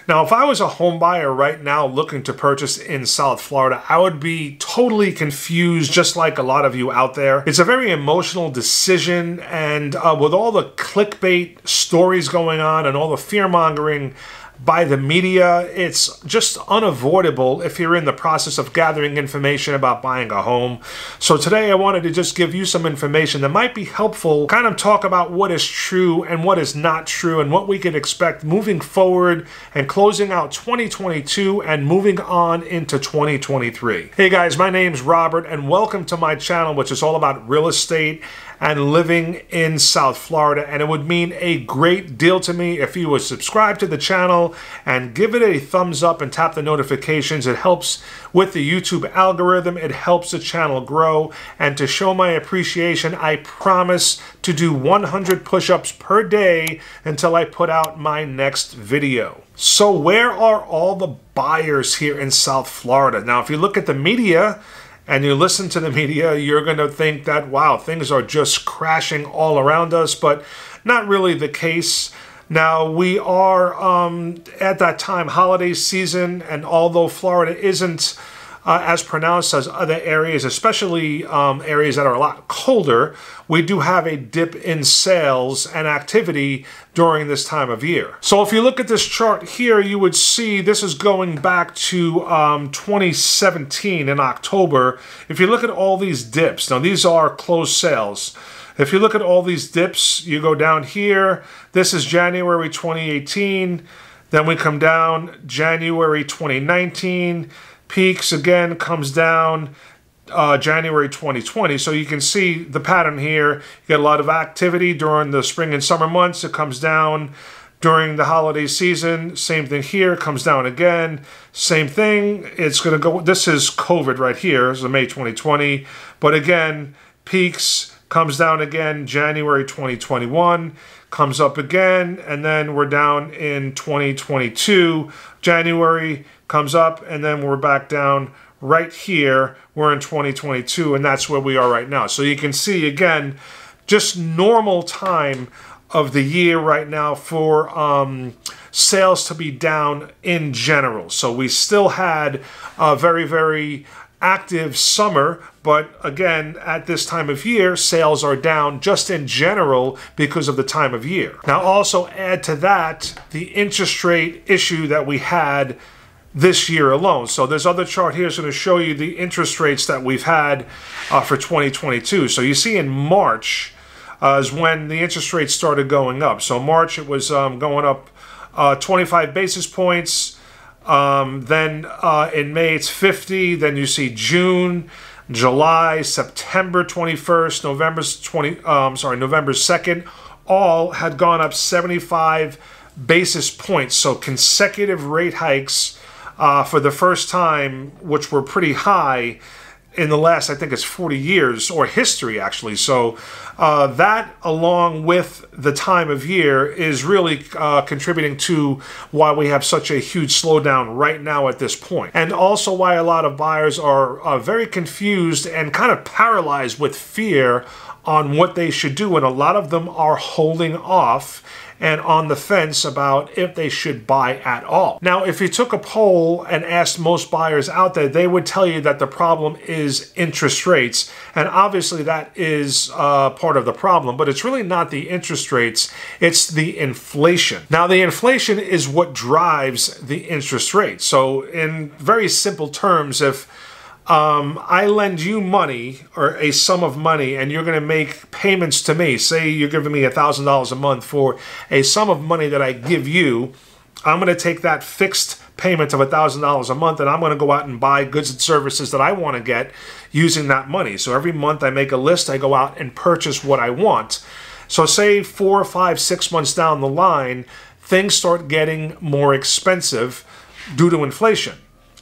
Now, if I was a home buyer right now looking to purchase in South Florida, I would be totally confused, just like a lot of you out there. It's a very emotional decision, and with all the clickbait stories going on and all the fear-mongering by the media, it's just unavoidable if you're in the process of gathering information about buying a home. So today I wanted to just give you some information that might be helpful, kind of talk about what is true and what is not true and what we can expect moving forward and closing out 2022 and moving on into 2023. Hey guys, my name's Robert and welcome to my channel, which is all about real estate and living in South Florida. And it would mean a great deal to me if you would subscribe to the channel and give it a thumbs up and tap the notifications. It helps with the YouTube algorithm. It helps the channel grow. And to show my appreciation, I promise to do 100 push-ups per day until I put out my next video. So where are all the buyers here in South Florida? Now, if you look at the media, and you listen to the media, you're going to think that, wow, things are just crashing all around us, but not really the case. Now, we are at that time, holiday season, and although Florida isn't as pronounced as other areas, especially areas that are a lot colder, we do have a dip in sales and activity during this time of year. So if you look at this chart here, you would see this is going back to 2017 in October. If you look at all these dips, now these are closed sales. If you look at all these dips, you go down here, this is January 2018, then we come down January 2019, peaks again, comes down January 2020. So you can see the pattern here. You get a lot of activity during the spring and summer months. It comes down during the holiday season. Same thing here, comes down again. Same thing. It's going to go, this is COVID right here, this is May 2020. But again, peaks, comes down again January 2021, comes up again, and then we're down in 2022. January comes up, and then we're back down right here. We're in 2022, and that's where we are right now. So you can see, again, just normal time of the year right now for sales to be down in general. So we still had a very, very active summer, but again, at this time of year, sales are down just in general because of the time of year. Now, also add to that the interest rate issue that we had this year alone. So this other chart here is going to show you the interest rates that we've had for 2022. So you see in March is when the interest rates started going up. So March, it was going up 25 basis points. Then in May, it's 50. Then you see June, July, September 21st, November 2nd, all had gone up 75 basis points. So consecutive rate hikes for the first time, which were pretty high in the last, I think it's 40 years, or history actually. So that, along with the time of year, is really contributing to why we have such a huge slowdown right now at this point. And also why a lot of buyers are very confused and kind of paralyzed with fear on what they should do. And a lot of them are holding off and on the fence about if they should buy at all. Now, if you took a poll and asked most buyers out there, they would tell you that the problem is interest rates. And obviously that is part of the problem, but it's really not the interest rates, it's the inflation. Now, the inflation is what drives the interest rate. So in very simple terms, if I lend you money or a sum of money and you're going to make payments to me, say you're giving me $1,000 a month for a sum of money that I give you, I'm going to take that fixed payment of $1,000 a month and I'm going to go out and buy goods and services that I want to get using that money. So every month I make a list, I go out and purchase what I want. So say 4, 5, 6 months down the line, things start getting more expensive due to inflation.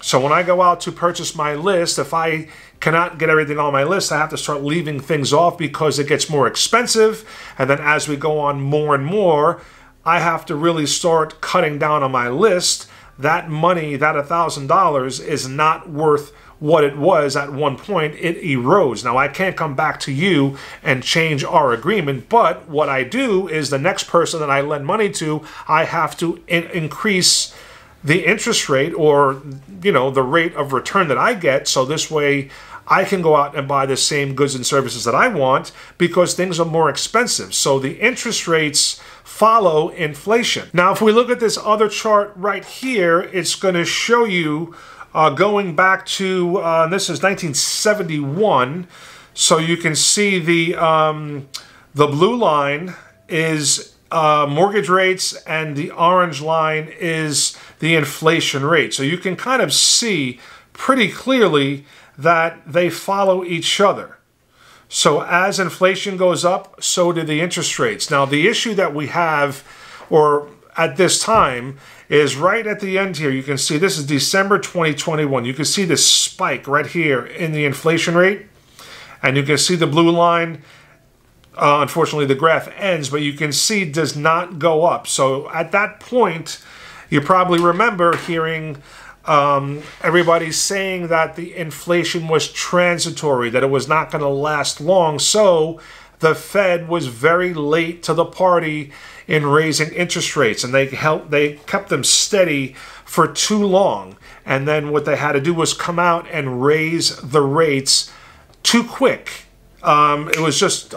So when I go out to purchase my list, if I cannot get everything on my list, I have to start leaving things off because it gets more expensive. And then as we go on more and more, I have to really start cutting down on my list. That money, that $1,000, is not worth what it was at one point. It erodes. Now, I can't come back to you and change our agreement, but what I do is the next person that I lend money to, I have to increase the interest rate, or, you know, the rate of return that I get. So this way I can go out and buy the same goods and services that I want because things are more expensive. So the interest rates follow inflation. Now, if we look at this other chart right here, it's going to show you going back to, this is 1971. So you can see the blue line is mortgage rates and the orange line is the inflation rate. So you can kind of see pretty clearly that they follow each other. So as inflation goes up, so do the interest rates. Now, the issue that we have, or at this time, is right at the end here. You can see this is December 2021. You can see this spike right here in the inflation rate. And you can see the blue line. Unfortunately, the graph ends, but you can see it does not go up. So at that point, you probably remember hearing everybody saying that the inflation was transitory, that it was not going to last long. So the Fed was very late to the party in raising interest rates, and they kept them steady for too long. And then what they had to do was come out and raise the rates too quick. It was just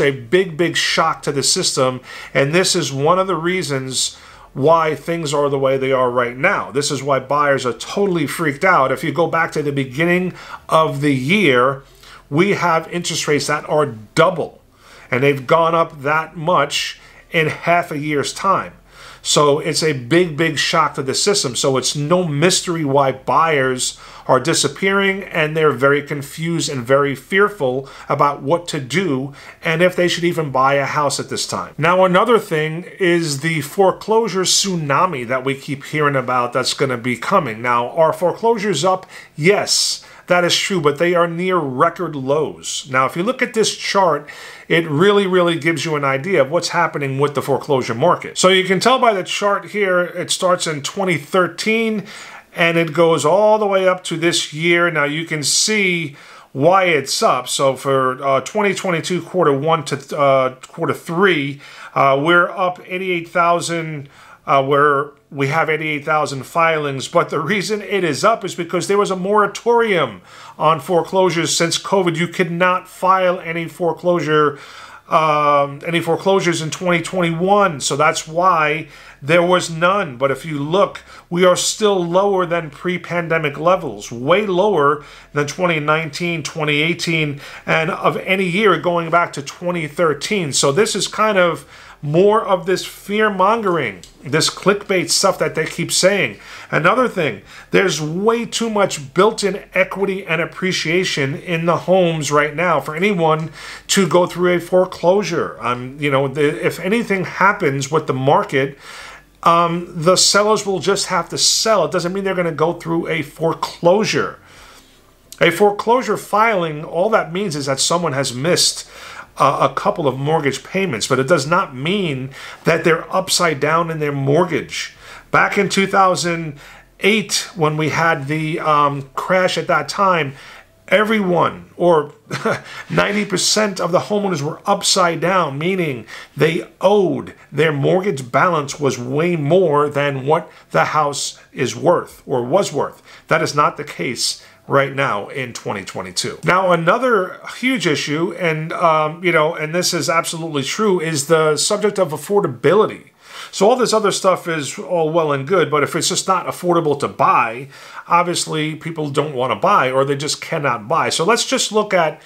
a big shock to the system, and this is one of the reasons why things are the way they are right now. This is why buyers are totally freaked out. If you go back to the beginning of the year, we have interest rates that are double, and they've gone up that much in half a year's time. So it's a big shock to the system. So it's no mystery why buyers are disappearing, and they're very confused and very fearful about what to do and if they should even buy a house at this time. Now, another thing is the foreclosure tsunami that we keep hearing about that's going to be coming. Now, are foreclosures up? Yes, that is true, but they are near record lows. Now, if you look at this chart, it really gives you an idea of what's happening with the foreclosure market. So you can tell by the chart here, it starts in 2013 and it goes all the way up to this year. Now you can see why it's up. So for 2022 quarter 1 to quarter 3, we're up 88,000, where we have 88,000 filings, but the reason it is up is because there was a moratorium on foreclosures since COVID. You could not file any foreclosures in 2021, so that's why there was none. But if you look, we are still lower than pre-pandemic levels, way lower than 2019, 2018, and of any year going back to 2013. So this is kind of more of this fear-mongering, this clickbait stuff that they keep saying. Another thing, there's way too much built-in equity and appreciation in the homes right now for anyone to go through a foreclosure. You know, if anything happens with the market, the sellers will just have to sell. It doesn't mean they're going to go through a foreclosure. A foreclosure filing, all that means is that someone has missed a couple of mortgage payments, but it does not mean that they're upside down in their mortgage. Back in 2008, when we had the crash at that time, everyone, or 90% of the homeowners, were upside down, meaning they owed, their mortgage balance was way more than what the house is worth or was worth. That is not the case right now in 2022. Now, another huge issue, and you know, and this is absolutely true, is the subject of affordability. So all this other stuff is all well and good, but if it's just not affordable to buy, obviously people don't want to buy, or they just cannot buy. So let's just look at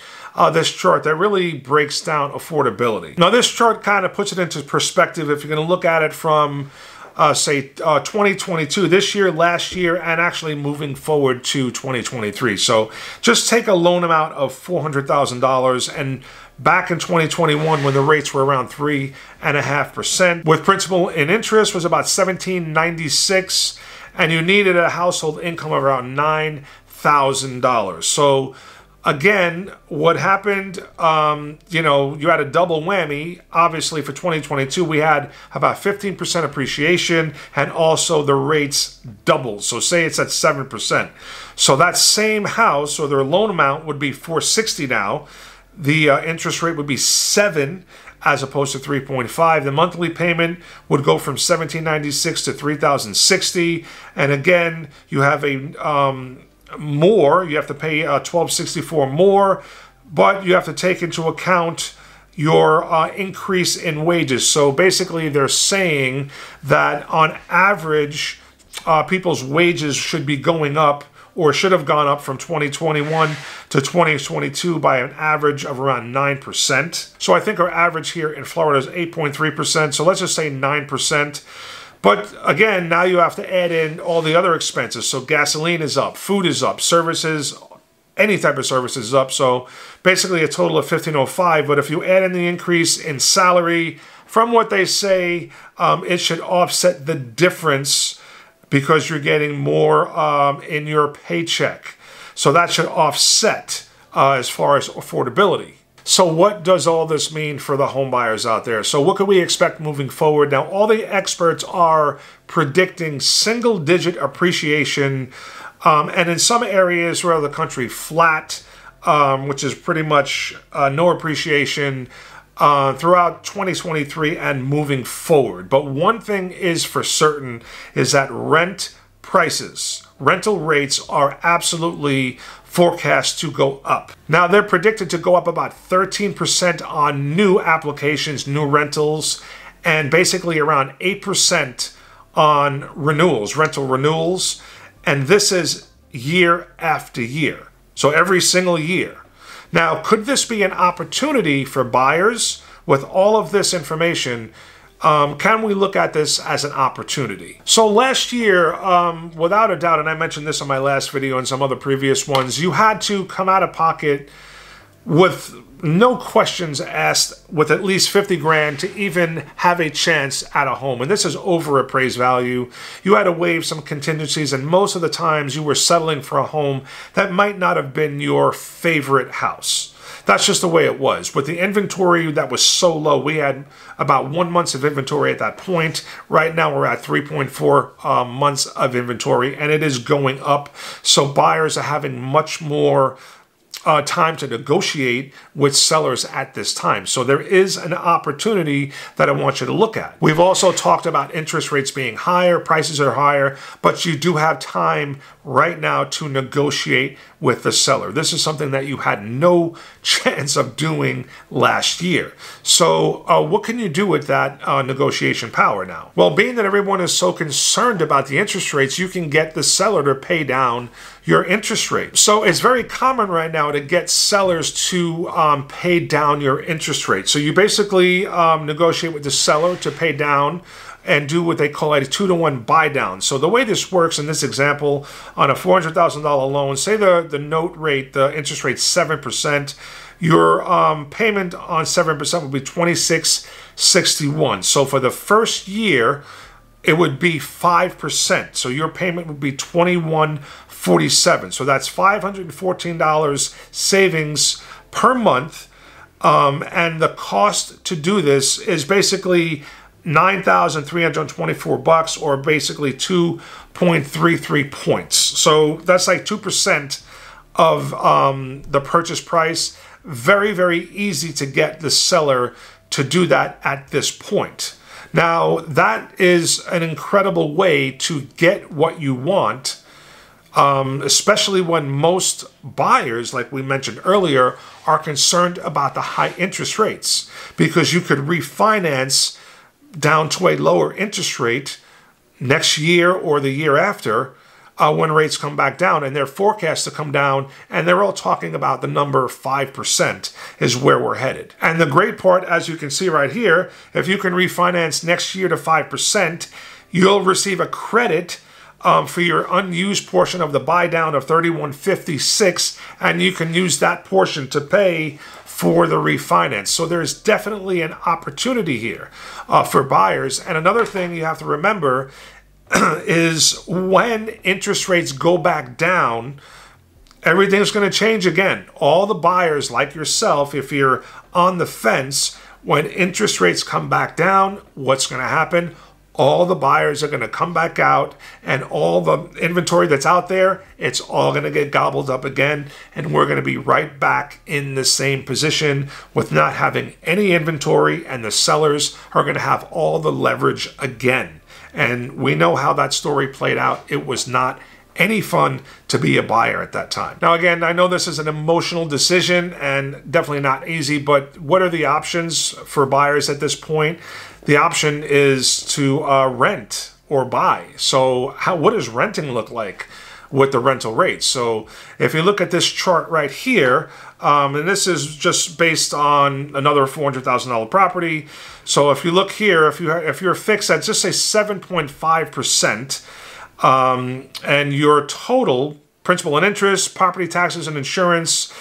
this chart that really breaks down affordability. Now, this chart kind of puts it into perspective if you're going to look at it from say 2022, this year, last year, and actually moving forward to 2023. So just take a loan amount of $400,000, and back in 2021, when the rates were around 3.5%, with principal and interest was about $1,796, and you needed a household income of around $9,000. So again, what happened, you know, you had a double whammy. Obviously, for 2022, we had about 15% appreciation, and also the rates doubled. So say it's at 7%. So that same house, or their loan amount, would be $460 now. The interest rate would be 7, as opposed to 3.5. The monthly payment would go from $1,796 to $3,060. And again, you have a more. You have to pay $1,264 more, but you have to take into account your increase in wages. So basically, they're saying that on average, people's wages should be going up, or should have gone up from 2021 to 2022 by an average of around 9%. So I think our average here in Florida is 8.3%. So let's just say 9%. But again, now you have to add in all the other expenses. So gasoline is up, food is up, services, any type of services is up. So basically a total of $1,505. But if you add in the increase in salary, from what they say, it should offset the difference because you're getting more in your paycheck. So that should offset as far as affordability. So what does all this mean for the home buyers out there? So what can we expect moving forward? Now, all the experts are predicting single-digit appreciation, and in some areas around the country, flat, which is pretty much no appreciation throughout 2023 and moving forward. But one thing is for certain is that rental rates are absolutely forecast to go up. Now, they're predicted to go up about 13% on new applications, new rentals, and basically around 8% on renewals, rental renewals. And this is year after year. So every single year. Now, could this be an opportunity for buyers? With all of this information, can we look at this as an opportunity? So last year, without a doubt, and I mentioned this in my last video and some other previous ones, you had to come out of pocket with no questions asked with at least 50 grand to even have a chance at a home. And this is over appraised value. You had to waive some contingencies, and most of the times you were settling for a home that might not have been your favorite house. That's just the way it was. With the inventory that was so low, we had about 1 month of inventory at that point. Right now we're at 3.4 months of inventory, and it is going up. So buyers are having much more time to negotiate with sellers at this time. So there is an opportunity that I want you to look at. We've also talked about interest rates being higher, prices are higher, but you do have time right now to negotiate with the seller. This is something that you had no chance of doing last year. So what can you do with that negotiation power now? Well, being that everyone is so concerned about the interest rates, you can get the seller to pay down your interest rate. So it's very common right now to get sellers to pay down your interest rate. So you basically negotiate with the seller to pay down and do what they call a 2-to-1 buy down. So the way this works in this example, on a $400,000 loan, say the note rate, the interest rate 7%, your payment on 7% would be $26.61. So for the first year, it would be 5%. So your payment would be $21.47. So that's $514 savings per month. And the cost to do this is basically $9,324, or basically 2.33 points. So that's like 2% of the purchase price. Very, very easy to get the seller to do that at this point. Now, that is an incredible way to get what you want, especially when most buyers, like we mentioned earlier, are concerned about the high interest rates, because you could refinance down to a lower interest rate next year or the year after when rates come back down, and they're forecast to come down, and they're all talking about the number 5% is where we're headed. And the great part, as you can see right here, if you can refinance next year to 5%, you'll receive a credit for your unused portion of the buy down of $31.56, and you can use that portion to pay for the refinance. So there's definitely an opportunity here for buyers. And another thing you have to remember is when interest rates go back down, everything's going to change again. All the buyers like yourself, if you're on the fence, when interest rates come back down, what's going to happen? all the buyers are going to come back out, and all the inventory that's out there, it's all going to get gobbled up again, and we're going to be right back in the same position with not having any inventory, and the sellers are going to have all the leverage again. And we know how that story played out. It was not any fun to be a buyer at that time. Now, again, I know this is an emotional decision and definitely not easy, but what are the options for buyers at this point? The option is to rent or buy. So what does renting look like with the rental rates? So if you look at this chart right here, and this is just based on another $400,000 property. So if you look here, if you're fixed at just say 7.5%, and your total principal and interest, property taxes and insurance,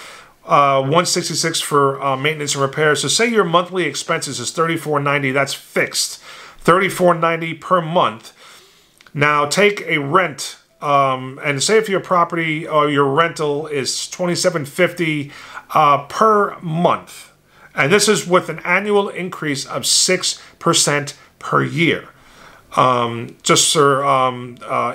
166 for maintenance and repairs. So say your monthly expenses is $34.90. That's fixed, $34.90 per month. Now take a rent, and say if your property or your rental is $27.50 per month, and this is with an annual increase of 6% per year. Just for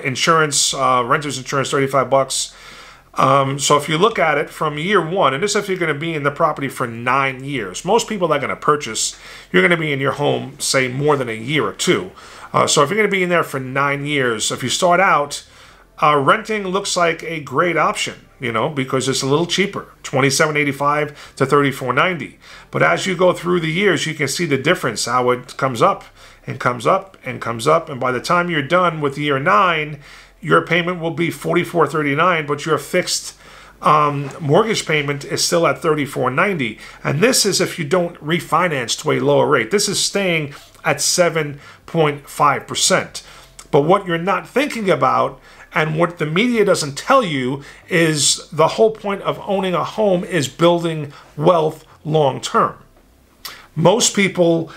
insurance, renter's insurance, $35. So if you look at it from year one, and this if you're going to be in the property for 9 years. Most people that are going to purchase, you're going to be in your home, say, more than a year or two. So if you're going to be in there for 9 years, if you start out, renting looks like a great option, you know, because it's a little cheaper, $27.85 to $34.90. But as you go through the years, you can see the difference, how it comes up and comes up and comes up. And by the time you're done with year 9, your payment will be $44.39, but your fixed mortgage payment is still at $34.90. And this is if you don't refinance to a lower rate. This is staying at 7.5%. But what you're not thinking about, and what the media doesn't tell you, is the whole point of owning a home is building wealth long term. Most people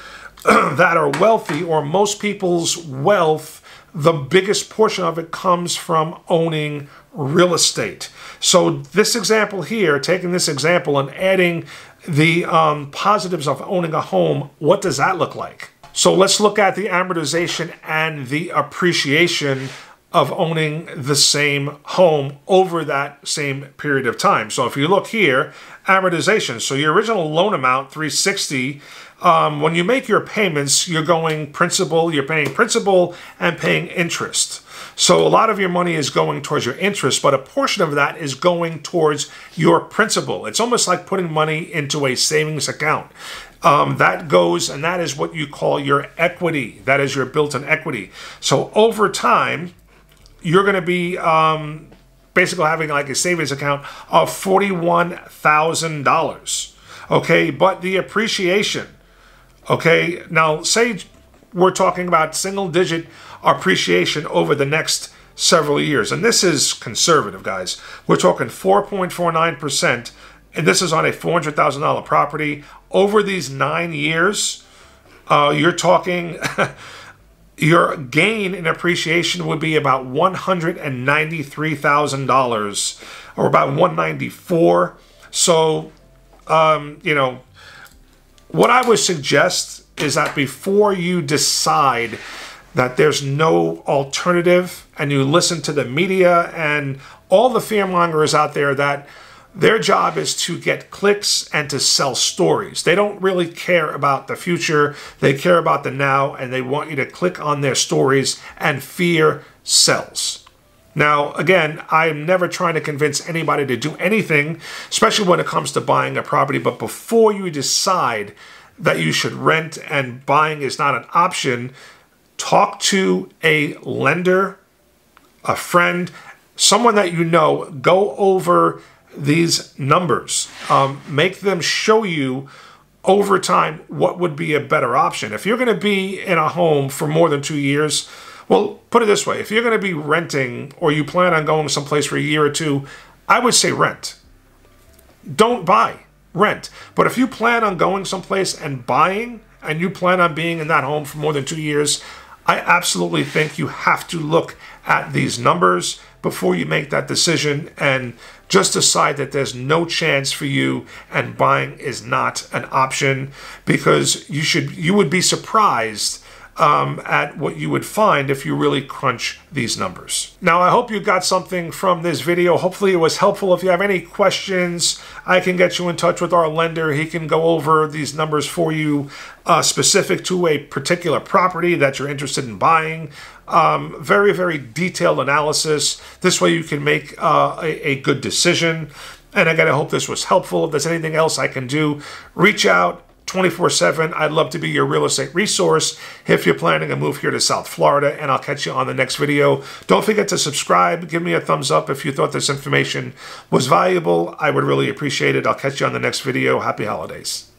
that are wealthy, or most people's wealth, the biggest portion of it comes from owning real estate. So this example here, taking this example and adding the positives of owning a home, what does that look like? So let's look at the amortization and the appreciation of owning the same home over that same period of time. So if you look here, amortization. So your original loan amount, $360. When you make your payments, you're paying principal and paying interest. So a lot of your money is going towards your interest, but a portion of that is going towards your principal. It's almost like putting money into a savings account. That goes, and that is what you call your equity. That is your built-in equity. So over time, you're going to be basically having like a savings account of $41,000. Okay, but the appreciation. Okay, now say we're talking about single-digit appreciation over the next several years. And this is conservative, guys. We're talking 4.49%, and this is on a $400,000 property. Over these 9 years, you're talking your gain in appreciation would be about $193,000, or about $194,000. So, you know, what I would suggest is that before you decide that there's no alternative, and you listen to the media and all the fearmongers out there that their job is to get clicks and to sell stories. They don't really care about the future. They care about the now, and they want you to click on their stories, and fear sells. Now, again, I'm never trying to convince anybody to do anything, especially when it comes to buying a property. But before you decide that you should rent and buying is not an option, talk to a lender, a friend, someone that you know. Go over these numbers. Make them show you over time what would be a better option. If you're going to be in a home for more than 2 years, well, put it this way. If you're going to be renting, or you plan on going someplace for a year or two, I would say rent. Don't buy, rent. But if you plan on going someplace and buying, and you plan on being in that home for more than 2 years, I absolutely think you have to look at these numbers before you make that decision, and just decide that there's no chance for you and buying is not an option, because you would be surprised at what you would find if you really crunch these numbers. Now, I hope you got something from this video. Hopefully it was helpful. If you have any questions, I can get you in touch with our lender. He can go over these numbers for you specific to a particular property that you're interested in buying. Very, very detailed analysis. This way you can make a good decision. And again, I hope this was helpful. If there's anything else I can do, reach out 24/7. I'd love to be your real estate resource if you're planning a move here to South Florida, and I'll catch you on the next video. Don't forget to subscribe. Give me a thumbs up if you thought this information was valuable. I would really appreciate it. I'll catch you on the next video. Happy holidays.